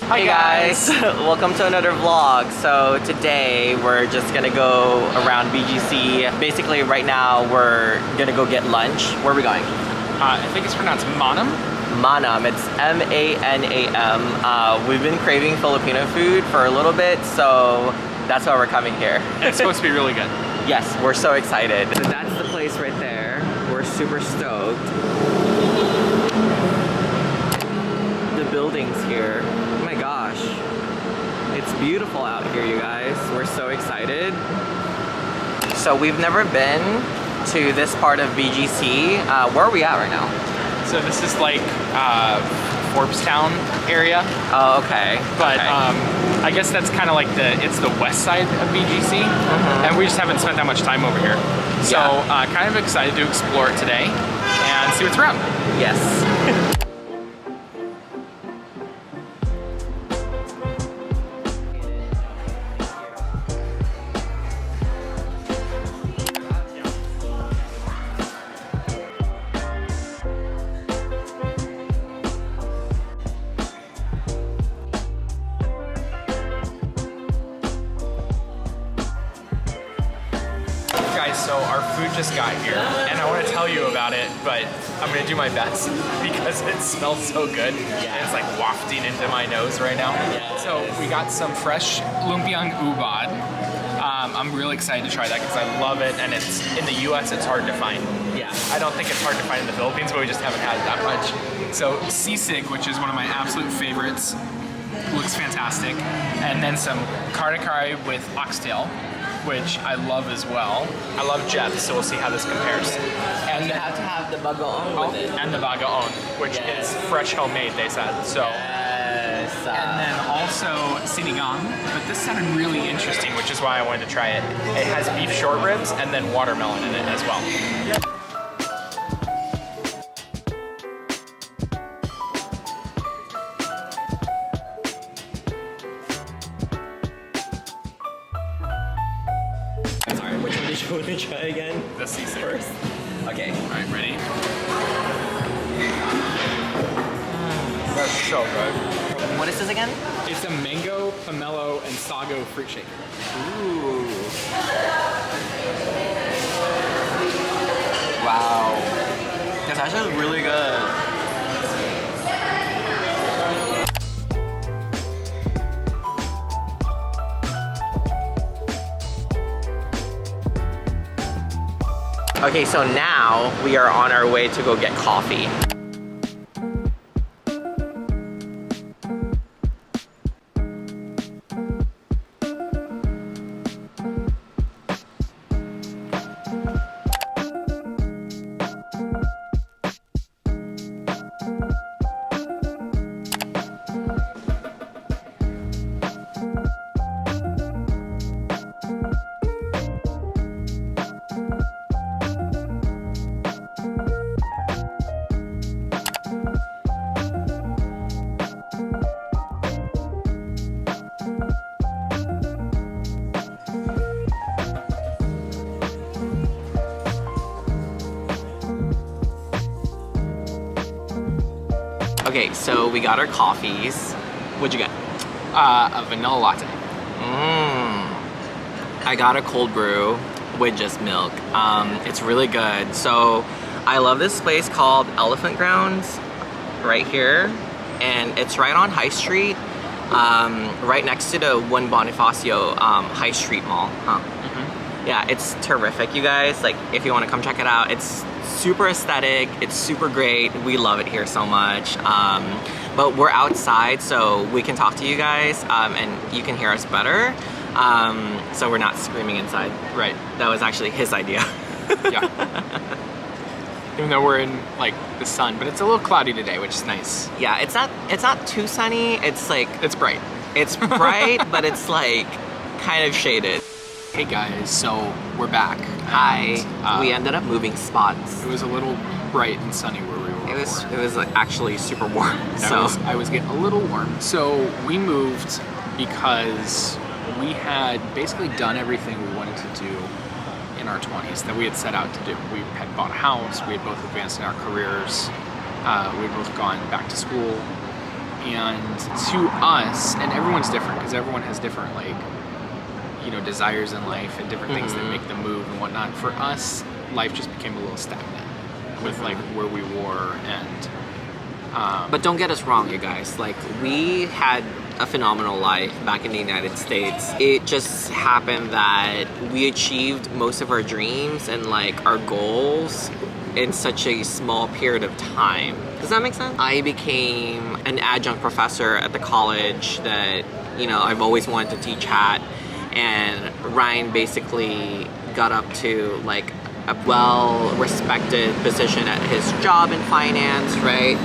Hi guys! Welcome to another vlog. So today we're just gonna go around BGC. Basically right now we're gonna go get lunch. Where are we going? I think it's pronounced Manam. Manam. It's M-A-N-A-M. We've been craving Filipino food for a little bit, so that's why we're coming here. It's supposed to be really good. Yes, we're so excited. So that's the place right there. We're super stoked. The buildings here. Oh my gosh. It's beautiful out here, you guys. We're so excited. So we've never been to this part of BGC. Where are we at right now? So this is like Forbes-town area. Oh, okay. But okay. I guess that's kind of like it's the west side of BGC. And we just haven't spent that much time over here. So kind of excited to explore it today and see what's around. Yes. So our food just got here, and I want to tell you about it, but I'm going to do my best because it smells so good. And it's like wafting into my nose right now. Yes. So we got some fresh lumpiang ubad. I'm really excited to try that because I love it, and it's in the US it's hard to find. Yeah. I don't think it's hard to find in the Philippines, but we just haven't had it that much. So sisig, which is one of my absolute favorites, looks fantastic. And then some karne kari with oxtail, which I love as well. I love Geb, so we'll see how this compares. And you have to have the bagoong with it. And the bagoong, which is fresh homemade, they said. So. Yes. And then also sinigang, but this sounded really interesting, which is why I wanted to try it. It has beef short ribs and then watermelon in it as well. You want to try again? The sisig first. Okay. Alright, ready? That's so good. What is this again? It's a mango, pomelo, and sago fruit shake. Ooh. Wow. That's actually really good. Okay, so now we are on our way to go get coffee. Okay, so we got our coffees. What'd you get? A vanilla latte. I got a cold brew with just milk. It's really good. So I love this place called Elephant Grounds right here. And it's right on High Street, right next to the One Bonifacio High Street Mall. Yeah, it's terrific, you guys. Like, if you want to come check it out, it's super aesthetic, it's super great. We love it here so much. But we're outside, so we can talk to you guys, and you can hear us better. So we're not screaming inside. Right. That was actually his idea. Yeah. Even though we're in like the sun, but it's a little cloudy today, which is nice. Yeah, it's not too sunny. It's like it's bright. It's bright, but it's like kind of shaded. Hey guys, so we're back. Hi. We ended up moving spots. It was a little bright and sunny where we were. It was like actually super warm. I was getting a little warm. So we moved because we had basically done everything we wanted to do in our 20s that we had set out to do. We had bought a house, we had both advanced in our careers, we had both gone back to school, And to us, and everyone's different because everyone has different like, you know, desires in life and different things that make them move and whatnot. For us, life just became a little stagnant with like where we were and. But don't get us wrong, you guys. Like, we had a phenomenal life back in the United States. It just happened that we achieved most of our dreams and like our goals in such a small period of time. Does that make sense? I became an adjunct professor at the college that, you know, I've always wanted to teach at, and Ryan basically got up to like a well-respected position at his job in finance, right?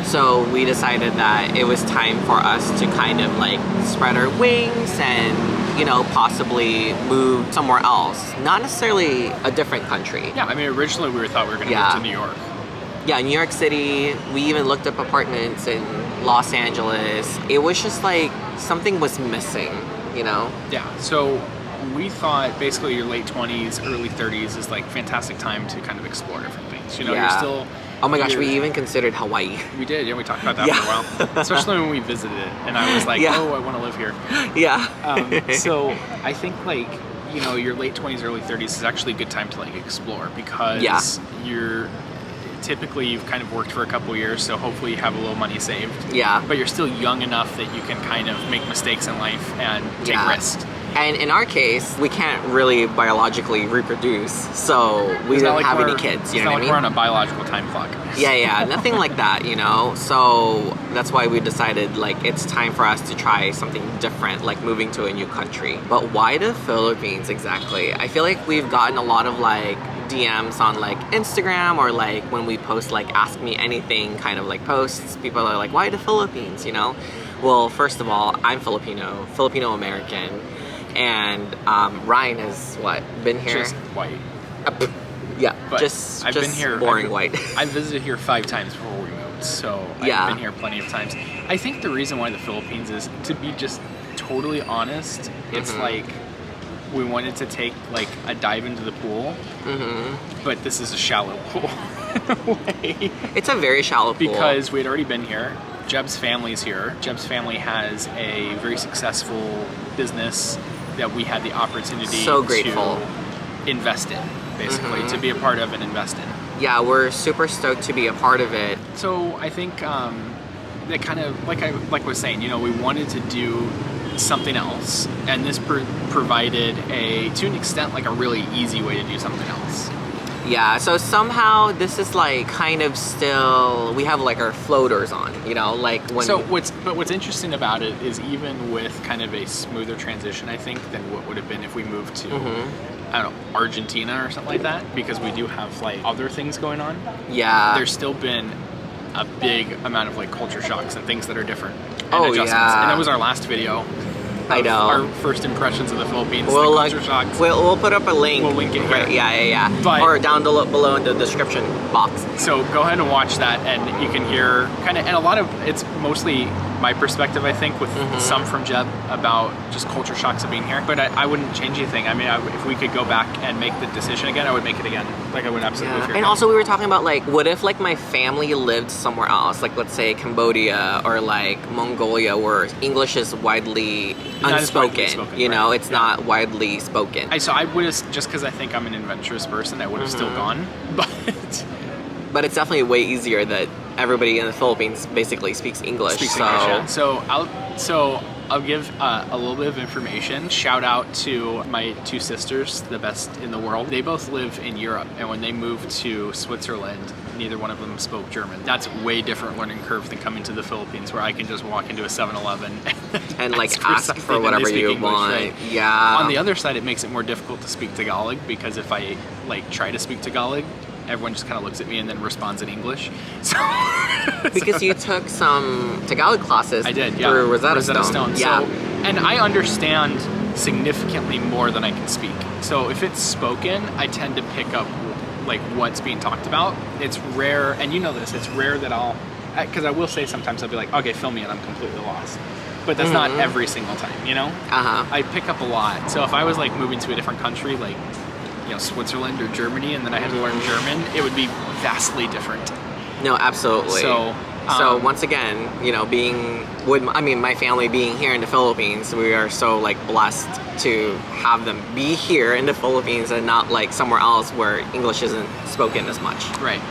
So we decided that it was time for us to kind of like spread our wings and, you know, possibly move somewhere else. Not necessarily a different country. Yeah, I mean, originally we thought we were going to move to New York. Yeah, New York City. We even looked up apartments in Los Angeles. It was just like something was missing, you know? Yeah, so we thought basically your late 20s, early 30s is like fantastic time to kind of explore different things. You know, you're still... Oh my gosh, we even considered Hawaii. We did, yeah, we talked about that for a while. Especially when we visited it, and I was like, oh, I want to live here. Yeah. So I think like, you know, your late 20s, early 30s is actually a good time to like explore because you're typically you've kind of worked for a couple years, so hopefully you have a little money saved. Yeah. But you're still young enough that you can kind of make mistakes in life and take risks. And in our case, we can't really biologically reproduce, so we don't have any kids, you know what I mean? We're on a biological time clock. Yeah, nothing like that, you know? So that's why we decided, like, it's time for us to try something different, like moving to a new country. But why the Philippines exactly? I feel like we've gotten a lot of, like, DMs on, like, Instagram or, like, when we post, like, Ask Me Anything kind of, like, posts. People are like, why the Philippines, you know? Well, first of all, I'm Filipino-American. And Ryan has been here? Just white. Yeah, but just been here, boring white. I visited here 5 times before we moved, so I've been here plenty of times. I think the reason why the Philippines is, to be just totally honest, it's like we wanted to take like a dive into the pool, but this is a shallow pool in a way. It's a very shallow pool. Because we had already been here. Jeb's family's here. Jeb's family has a very successful business that we had the opportunity to invest in, basically, to be a part of and invest in. Yeah, we're super stoked to be a part of it. So I think that kind of, like I was saying, you know, we wanted to do something else, and this provided to an extent, like a really easy way to do something else. Yeah, so somehow this is like kind of still, we have like our floaters on, you know, like when... So what's interesting about it is even with kind of a smoother transition, I think, than what would have been if we moved to, I don't know, Argentina or something like that, because we do have like other things going on. Yeah. There's still been a big amount of like culture shocks and things that are different and adjustments. Yeah. And that was our last video. I know. Our first impressions of the Philippines, the culture shocks. We'll put up a link. We'll link it here. Right, yeah. But, or down below in the description box. So go ahead and watch that, and you can hear kind of, and a lot of, it's mostly my perspective, I think, with some from Jeb about just culture shocks of being here. But I wouldn't change anything. I mean, if we could go back and make the decision again, I would make it again. Like I would absolutely live here. And also we were talking about like, what if like my family lived somewhere else, like let's say Cambodia or like Mongolia, where English is widely unspoken. You know, it's not widely spoken. So I would have, just because I think I'm an adventurous person, I would have still gone. But it's definitely way easier that everybody in the Philippines basically speaks English. English, yeah. So I'll give a little bit of information. Shout out to my 2 sisters, the best in the world. They both live in Europe, and when they moved to Switzerland, neither one of them spoke German. That's a way different learning curve than coming to the Philippines, where I can just walk into a 7-Eleven and like ask for whatever you want. Right? Yeah. On the other side, it makes it more difficult to speak Tagalog, because if I like try to speak Tagalog, everyone just kind of looks at me and then responds in English. So, because you took some Tagalog classes. I did, yeah. Through Rosetta Stone. Yeah. So, and I understand significantly more than I can speak. So if it's spoken, I tend to pick up like what's being talked about. It's rare, and you know this, it's rare that because I will say sometimes I'll be like, okay, fill me in, I'm completely lost. But that's not every single time, you know? I pick up a lot. So if I was like moving to a different country, like, you know, Switzerland or Germany, and then I had to learn German, it would be vastly different. No, absolutely. So So once again, you know, my family being here in the Philippines, we are so like blessed to have them be here in the Philippines and not like somewhere else where English isn't spoken as much. Right.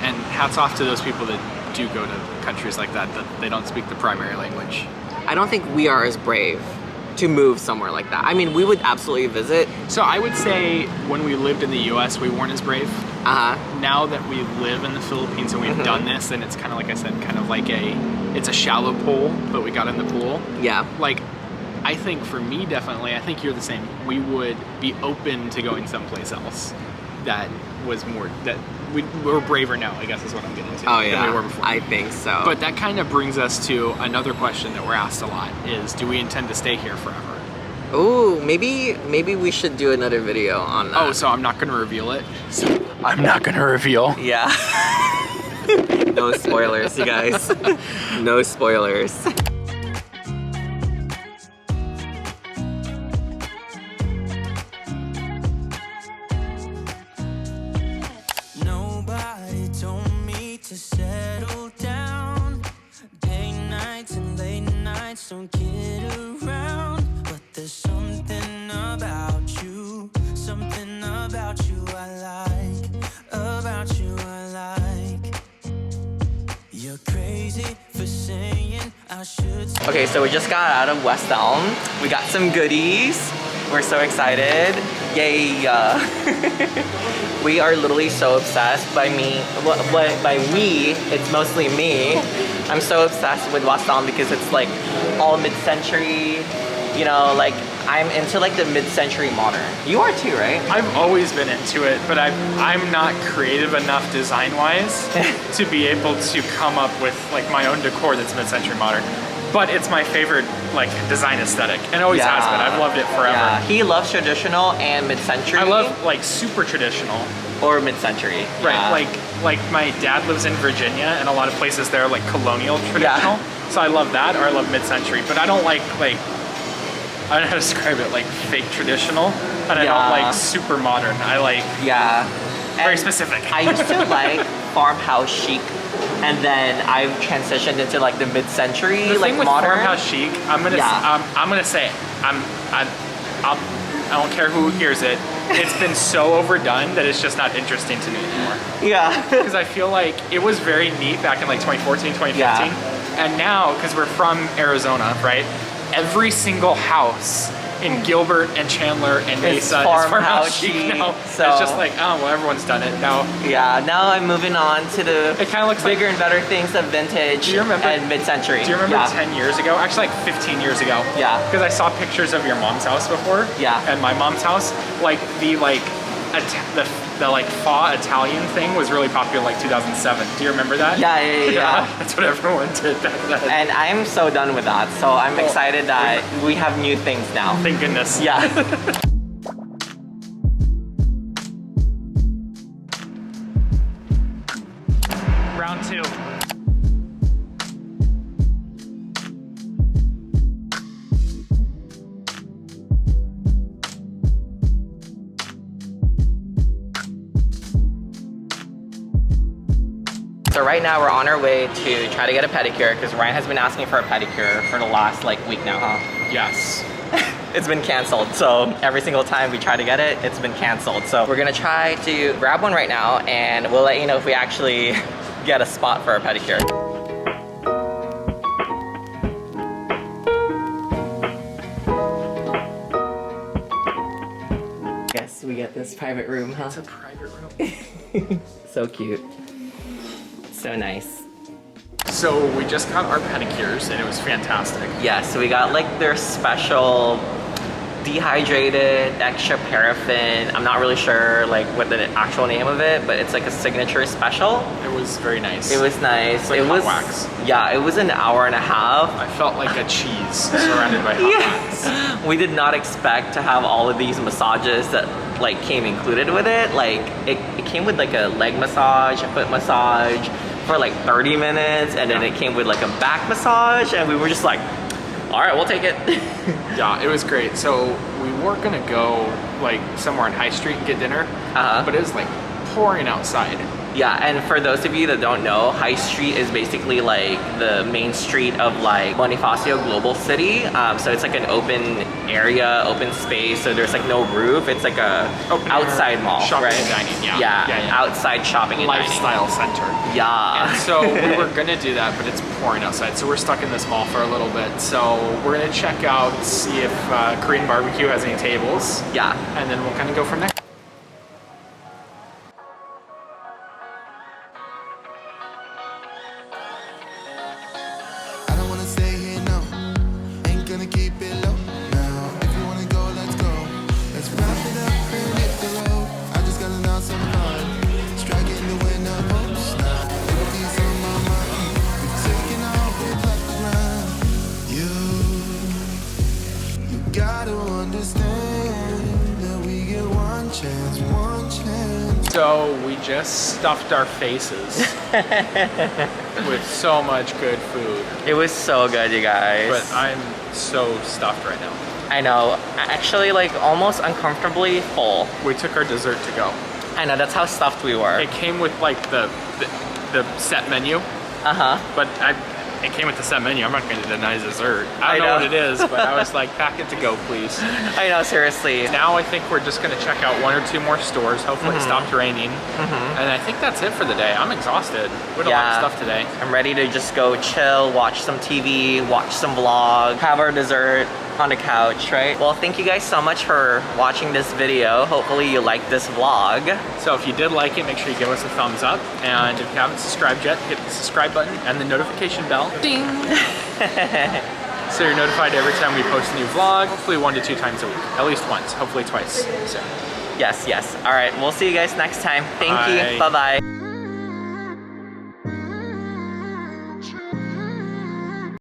And hats off to those people that do go to countries like that they don't speak the primary language. I don't think we are as brave to move somewhere like that. I mean, we would absolutely visit. So I would say when we lived in the US, we weren't as brave. Now that we live in the Philippines and we've done this, and it's kind of like I said, kind of like it's a shallow pool, but we got in the pool. Yeah. Like, I think for me, definitely, I think you're the same. We would be open to going someplace else that was more, that we're braver now, I guess is what I'm getting to. Oh yeah, than we were before. I think so. But that kind of brings us to another question that we're asked a lot is, do we intend to stay here forever? Ooh, maybe we should do another video on that. Oh, so I'm not gonna reveal it? So I'm not gonna reveal. Yeah. No spoilers, you guys. No spoilers. Nobody told me to settle down. Day nights and late nights don't kid around. But there's something about you I like. About you I like. You're crazy for saying I should. Okay, so we just got out of West Elm. We got some goodies. We're so excited. Yay. We are literally so obsessed by we, it's mostly me. I'm so obsessed with West Elm because it's like all mid-century, you know, like I'm into like the mid-century modern. You are too, right? I've always been into it, but I'm not creative enough design-wise to be able to come up with like my own decor that's mid-century modern. But it's my favorite like design aesthetic, and it always has been. I've loved it forever. Yeah. He loves traditional and mid-century. I love like super traditional. Or mid-century. Right, Yeah. like my dad lives in Virginia, and a lot of places there are like colonial traditional. Yeah. So I love that, or I love mid-century. But I don't like I don't know how to describe it, like fake traditional, and I don't like super modern. I like very specific. I used to like farmhouse chic, and then I've transitioned into like the mid-century, The like thing with modern. farmhouse chic, I'm gonna say it. I don't care who hears it. It's been so overdone that it's just not interesting to me anymore. Yeah. Because I feel like it was very neat back in like 2014, 2015. Yeah. And now, because we're from Arizona, right? Every single house in Gilbert and Chandler and Mesa is farmhouse chic now. So it's just like, oh, well, everyone's done it now. Yeah, now I'm moving on to the It kind of looks bigger like, and better things of vintage Do you remember- and mid-century. do you remember Yeah. 10 years ago? Actually, like 15 years ago. Yeah. Because I saw pictures of your mom's house before. Yeah. And my mom's house, like the pho Italian thing was really popular in like 2007. Do you remember that? Yeah. That's what everyone did back then. And I'm so done with that. So I'm excited that we have new things now. Thank goodness. Yeah. Round two. So right now we're on our way to try to get a pedicure because Ryan has been asking for a pedicure for the last like week now, huh? Yes. It's been canceled. So every single time we try to get it, it's been canceled. So we're gonna try to grab one right now and we'll let you know if we actually get a spot for a pedicure. Yes, we get this private room, huh? It's a private room. So cute. So nice. So we just got our pedicures and it was fantastic. Yeah, so we got like their special dehydrated extra paraffin. I'm not really sure like what the actual name of it, but it's like a signature special. It was very nice. It was nice. It's like it hot was wax. Yeah, it was an hour and a half. I felt like a cheese surrounded by hot wax. We did not expect to have all of these massages that like came included with it. Like it came with like a leg massage, a foot massage for like 30 minutes, and then it came with like a back massage, and we were just like, all right, we'll take it. Yeah, it was great. So we weren't gonna go like somewhere on High Street and get dinner, but it was like pouring outside. Yeah, and for those of you that don't know, High Street is basically like the main street of like Bonifacio Global City. So it's like an open area, open space. So there's like no roof. It's like a outside mall, shopping right? and dining. Yeah, outside shopping and lifestyle center. Yeah. And so we were gonna do that, but it's pouring outside. So we're stuck in this mall for a little bit. So we're gonna check out, see if Korean barbecue has any tables. Yeah. And then we'll kind of go from there. I don't wanna stay here, no. Ain't gonna keep it low. Now, if you wanna go, let's go. Let's wrap it up and hit the road. I just gotta know some fun. Striking the winner hopes now. Everything's on my mind. We've taken off, we've left the ground. You gotta understand that we get one chance, one chance. So we just stuffed our faces with so much good food. It was so good, you guys. But I'm so stuffed right now. I know, actually like almost uncomfortably full. We took our dessert to go. I know, that's how stuffed we were. It came with like the set menu. Uh-huh. But it came with the set menu. I'm not going to deny dessert. I don't know what it is, but I was like, pack it to go, please. I know, seriously. Now I think we're just going to check out 1 or 2 more stores. Hopefully it stopped raining. And I think that's it for the day. I'm exhausted. We had a lot of stuff today. I'm ready to just go chill, watch some TV, watch some vlog, have our dessert on the couch, right? Well, thank you guys so much for watching this video. Hopefully you liked this vlog. So if you did like it, make sure you give us a thumbs up. And if you haven't subscribed yet, hit the subscribe button and the notification bell. Ding! So you're notified every time we post a new vlog, hopefully 1 to 2 times a week. At least once, hopefully twice. So. Yes. All right, we'll see you guys next time. Thank you. Bye. Bye-bye.